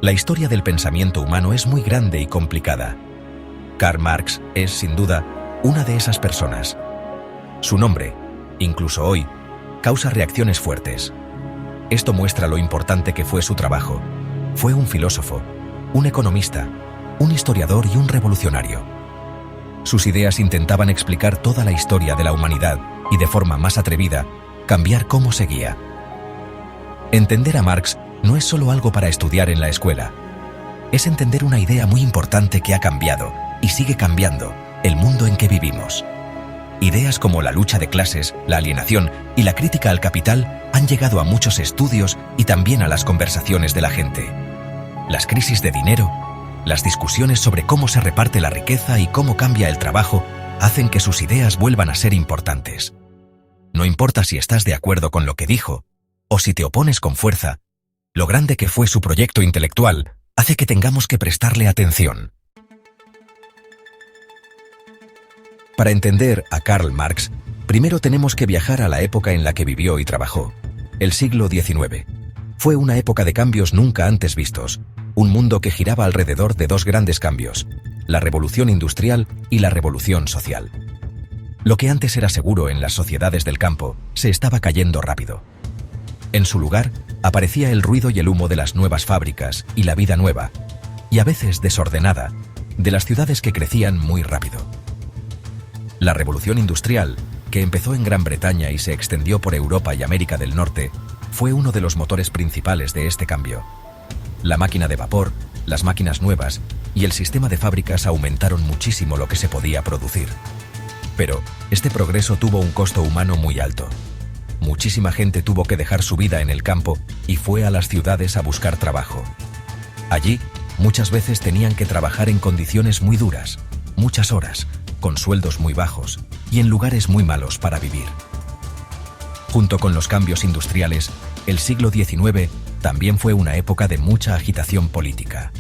La historia del pensamiento humano es muy grande y complicada. Karl Marx es, sin duda, una de esas personas. Su nombre, incluso hoy, causa reacciones fuertes. Esto muestra lo importante que fue su trabajo. Fue un filósofo, un economista, un historiador y un revolucionario. Sus ideas intentaban explicar toda la historia de la humanidad y, de forma más atrevida, cambiar cómo seguía. Entender a Marx no es solo algo para estudiar en la escuela. Es entender una idea muy importante que ha cambiado, y sigue cambiando, el mundo en que vivimos. Ideas como la lucha de clases, la alienación y la crítica al capital han llegado a muchos estudios y también a las conversaciones de la gente. Las crisis de dinero, las discusiones sobre cómo se reparte la riqueza y cómo cambia el trabajo hacen que sus ideas vuelvan a ser importantes. No importa si estás de acuerdo con lo que dijo o si te opones con fuerza, lo grande que fue su proyecto intelectual hace que tengamos que prestarle atención. Para entender a Karl Marx, primero tenemos que viajar a la época en la que vivió y trabajó, el siglo XIX. Fue una época de cambios nunca antes vistos, un mundo que giraba alrededor de dos grandes cambios, la revolución industrial y la revolución social. Lo que antes era seguro en las sociedades del campo se estaba cayendo rápido. En su lugar, aparecía el ruido y el humo de las nuevas fábricas y la vida nueva, y a veces desordenada, de las ciudades que crecían muy rápido. La revolución industrial, que empezó en Gran Bretaña y se extendió por Europa y América del Norte, fue uno de los motores principales de este cambio. La máquina de vapor, las máquinas nuevas y el sistema de fábricas aumentaron muchísimo lo que se podía producir. Pero este progreso tuvo un costo humano muy alto. Muchísima gente tuvo que dejar su vida en el campo y fue a las ciudades a buscar trabajo. Allí, muchas veces tenían que trabajar en condiciones muy duras, muchas horas, con sueldos muy bajos y en lugares muy malos para vivir. Junto con los cambios industriales, el siglo XIX también fue una época de mucha agitación política.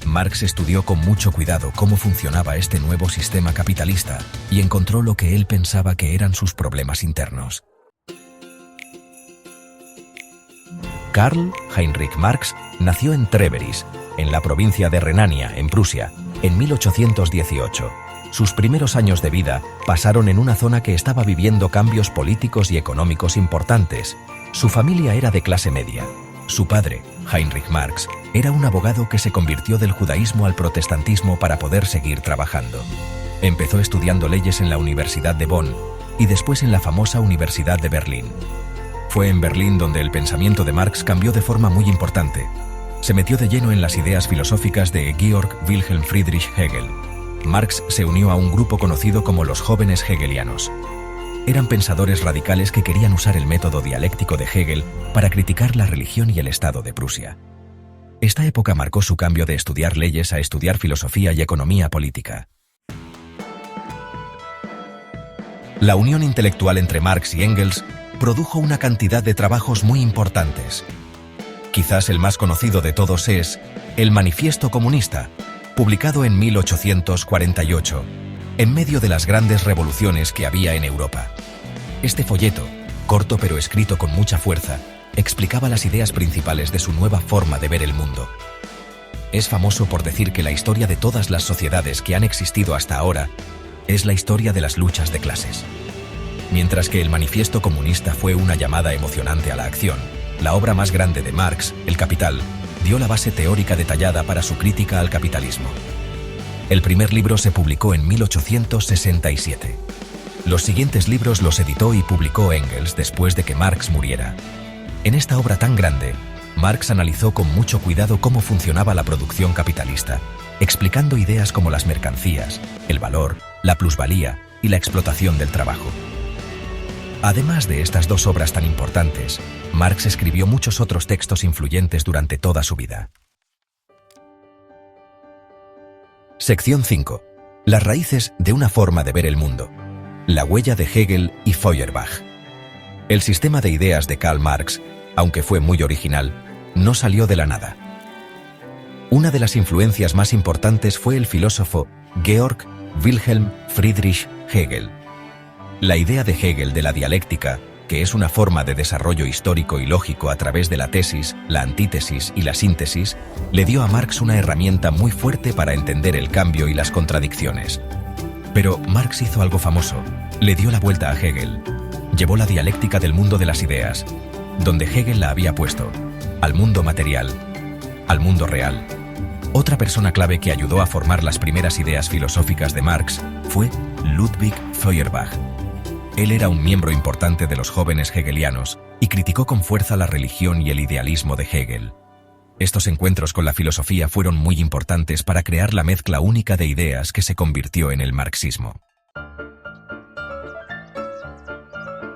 Marx estudió con mucho cuidado cómo funcionaba este nuevo sistema capitalista y encontró lo que él pensaba que eran sus problemas internos. Karl Heinrich Marx nació en Treveris, en la provincia de Renania, en Prusia, en 1818. Sus primeros años de vida pasaron en una zona que estaba viviendo cambios políticos y económicos importantes. Su familia era de clase media. Su padre, Heinrich Marx, era un abogado que se convirtió del judaísmo al protestantismo para poder seguir trabajando. Empezó estudiando leyes en la Universidad de Bonn y después en la famosa Universidad de Berlín. Fue en Berlín donde el pensamiento de Marx cambió de forma muy importante. Se metió de lleno en las ideas filosóficas de Georg Wilhelm Friedrich Hegel. Marx se unió a un grupo conocido como los jóvenes hegelianos. Eran pensadores radicales que querían usar el método dialéctico de Hegel para criticar la religión y el Estado de Prusia. Esta época marcó su cambio de estudiar leyes a estudiar filosofía y economía política. La unión intelectual entre Marx y Engels produjo una cantidad de trabajos muy importantes. Quizás el más conocido de todos es el Manifiesto Comunista, publicado en 1848, en medio de las grandes revoluciones que había en Europa. Este folleto, corto pero escrito con mucha fuerza, explicaba las ideas principales de su nueva forma de ver el mundo. Es famoso por decir que la historia de todas las sociedades que han existido hasta ahora es la historia de las luchas de clases. Mientras que el Manifiesto Comunista fue una llamada emocionante a la acción, la obra más grande de Marx, El Capital, dio la base teórica detallada para su crítica al capitalismo. El primer libro se publicó en 1867. Los siguientes libros los editó y publicó Engels después de que Marx muriera. En esta obra tan grande, Marx analizó con mucho cuidado cómo funcionaba la producción capitalista, explicando ideas como las mercancías, el valor, la plusvalía y la explotación del trabajo. Además de estas dos obras tan importantes, Marx escribió muchos otros textos influyentes durante toda su vida. Sección 5. Las raíces de una forma de ver el mundo. La huella de Hegel y Feuerbach. El sistema de ideas de Karl Marx, aunque fue muy original, no salió de la nada. Una de las influencias más importantes fue el filósofo Georg Wilhelm Friedrich Hegel. La idea de Hegel de la dialéctica que es una forma de desarrollo histórico y lógico a través de la tesis, la antítesis y la síntesis, le dio a Marx una herramienta muy fuerte para entender el cambio y las contradicciones. Pero Marx hizo algo famoso, le dio la vuelta a Hegel. Llevó la dialéctica del mundo de las ideas, donde Hegel la había puesto, al mundo material, al mundo real. Otra persona clave que ayudó a formar las primeras ideas filosóficas de Marx fue Ludwig Feuerbach. Él era un miembro importante de los jóvenes hegelianos y criticó con fuerza la religión y el idealismo de Hegel. Estos encuentros con la filosofía fueron muy importantes para crear la mezcla única de ideas que se convirtió en el marxismo.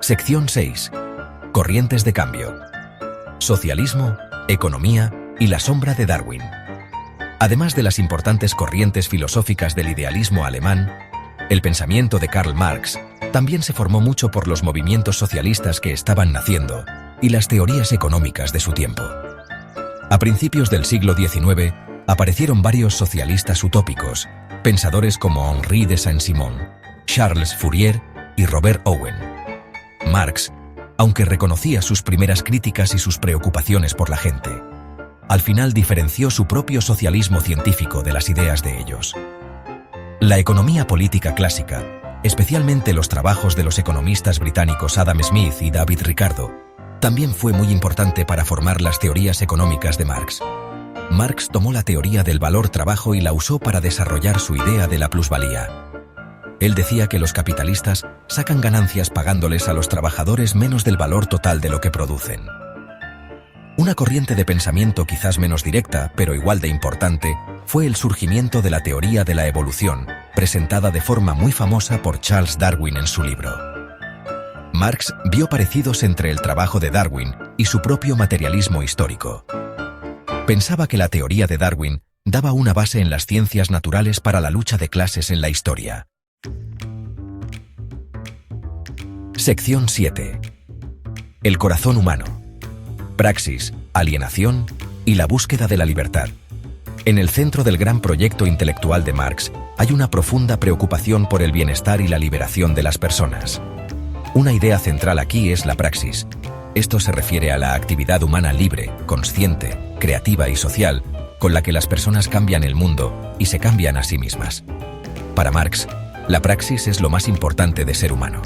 Sección 6. Corrientes de cambio. Socialismo, economía y la sombra de Darwin. Además de las importantes corrientes filosóficas del idealismo alemán, el pensamiento de Karl Marx también se formó mucho por los movimientos socialistas que estaban naciendo y las teorías económicas de su tiempo. A principios del siglo XIX aparecieron varios socialistas utópicos, pensadores como Henri de Saint-Simon, Charles Fourier y Robert Owen. Marx, aunque reconocía sus primeras críticas y sus preocupaciones por la gente, al final diferenció su propio socialismo científico de las ideas de ellos. La economía política clásica, especialmente los trabajos de los economistas británicos Adam Smith y David Ricardo, también fue muy importante para formar las teorías económicas de Marx. Marx tomó la teoría del valor trabajo y la usó para desarrollar su idea de la plusvalía. Él decía que los capitalistas sacan ganancias pagándoles a los trabajadores menos del valor total de lo que producen. Una corriente de pensamiento quizás menos directa, pero igual de importante, fue el surgimiento de la teoría de la evolución, presentada de forma muy famosa por Charles Darwin en su libro. Marx vio parecidos entre el trabajo de Darwin y su propio materialismo histórico. Pensaba que la teoría de Darwin daba una base en las ciencias naturales para la lucha de clases en la historia. Sección 7. El corazón humano. Praxis, alienación y la búsqueda de la libertad. En el centro del gran proyecto intelectual de Marx hay una profunda preocupación por el bienestar y la liberación de las personas. Una idea central aquí es la praxis. Esto se refiere a la actividad humana libre, consciente, creativa y social, con la que las personas cambian el mundo y se cambian a sí mismas. Para Marx, la praxis es lo más importante de ser humano.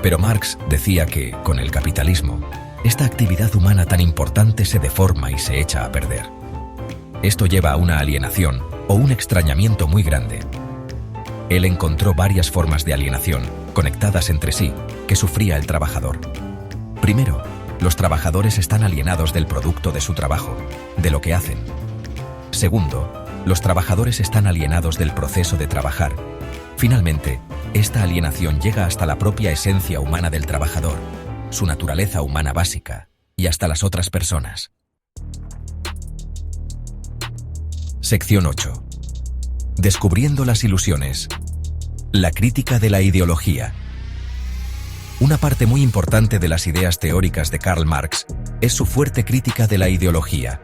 Pero Marx decía que, con el capitalismo, esta actividad humana tan importante se deforma y se echa a perder. Esto lleva a una alienación o un extrañamiento muy grande. Él encontró varias formas de alienación, conectadas entre sí, que sufría el trabajador. Primero, los trabajadores están alienados del producto de su trabajo, de lo que hacen. Segundo, los trabajadores están alienados del proceso de trabajar. Finalmente, esta alienación llega hasta la propia esencia humana del trabajador, su naturaleza humana básica, y hasta las otras personas. Sección 8. Descubriendo las ilusiones. La crítica de la ideología. Una parte muy importante de las ideas teóricas de Karl Marx es su fuerte crítica de la ideología.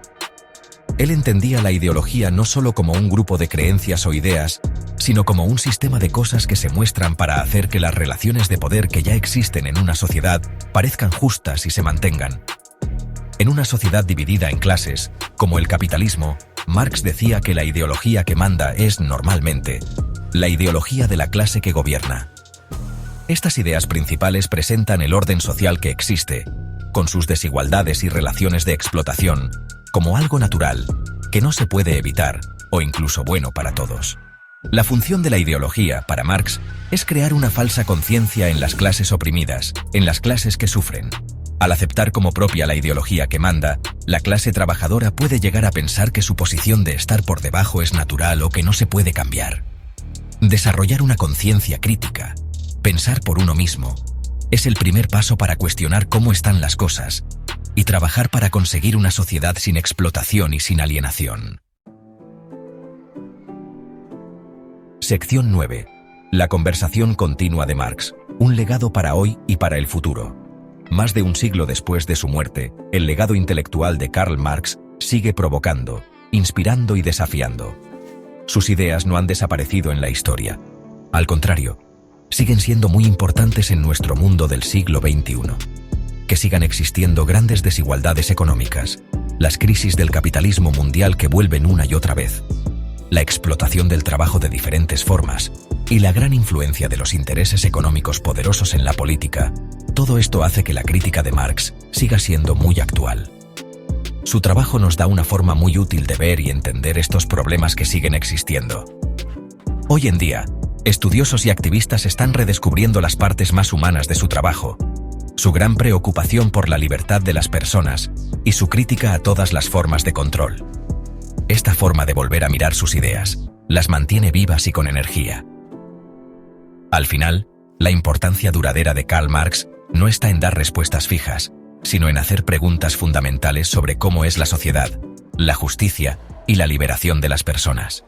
Él entendía la ideología no solo como un grupo de creencias o ideas, sino como un sistema de cosas que se muestran para hacer que las relaciones de poder que ya existen en una sociedad parezcan justas y se mantengan. En una sociedad dividida en clases, como el capitalismo, Marx decía que la ideología que manda es, normalmente, la ideología de la clase que gobierna. Estas ideas principales presentan el orden social que existe, con sus desigualdades y relaciones de explotación, como algo natural, que no se puede evitar, o incluso bueno para todos. La función de la ideología, para Marx, es crear una falsa conciencia en las clases oprimidas, en las clases que sufren. Al aceptar como propia la ideología que manda, la clase trabajadora puede llegar a pensar que su posición de estar por debajo es natural o que no se puede cambiar. Desarrollar una conciencia crítica, pensar por uno mismo, es el primer paso para cuestionar cómo están las cosas y trabajar para conseguir una sociedad sin explotación y sin alienación. Sección 9. La conversación continua de Marx, un legado para hoy y para el futuro. Más de un siglo después de su muerte, el legado intelectual de Karl Marx sigue provocando, inspirando y desafiando. Sus ideas no han desaparecido en la historia. Al contrario, siguen siendo muy importantes en nuestro mundo del siglo XXI. que sigan existiendo grandes desigualdades económicas, las crisis del capitalismo mundial que vuelven una y otra vez, la explotación del trabajo de diferentes formas y la gran influencia de los intereses económicos poderosos en la política. Todo esto hace que la crítica de Marx siga siendo muy actual. Su trabajo nos da una forma muy útil de ver y entender estos problemas que siguen existiendo. Hoy en día, estudiosos y activistas están redescubriendo las partes más humanas de su trabajo, su gran preocupación por la libertad de las personas y su crítica a todas las formas de control. Esta forma de volver a mirar sus ideas las mantiene vivas y con energía. Al final, la importancia duradera de Karl Marx no está en dar respuestas fijas, sino en hacer preguntas fundamentales sobre cómo es la sociedad, la justicia y la liberación de las personas.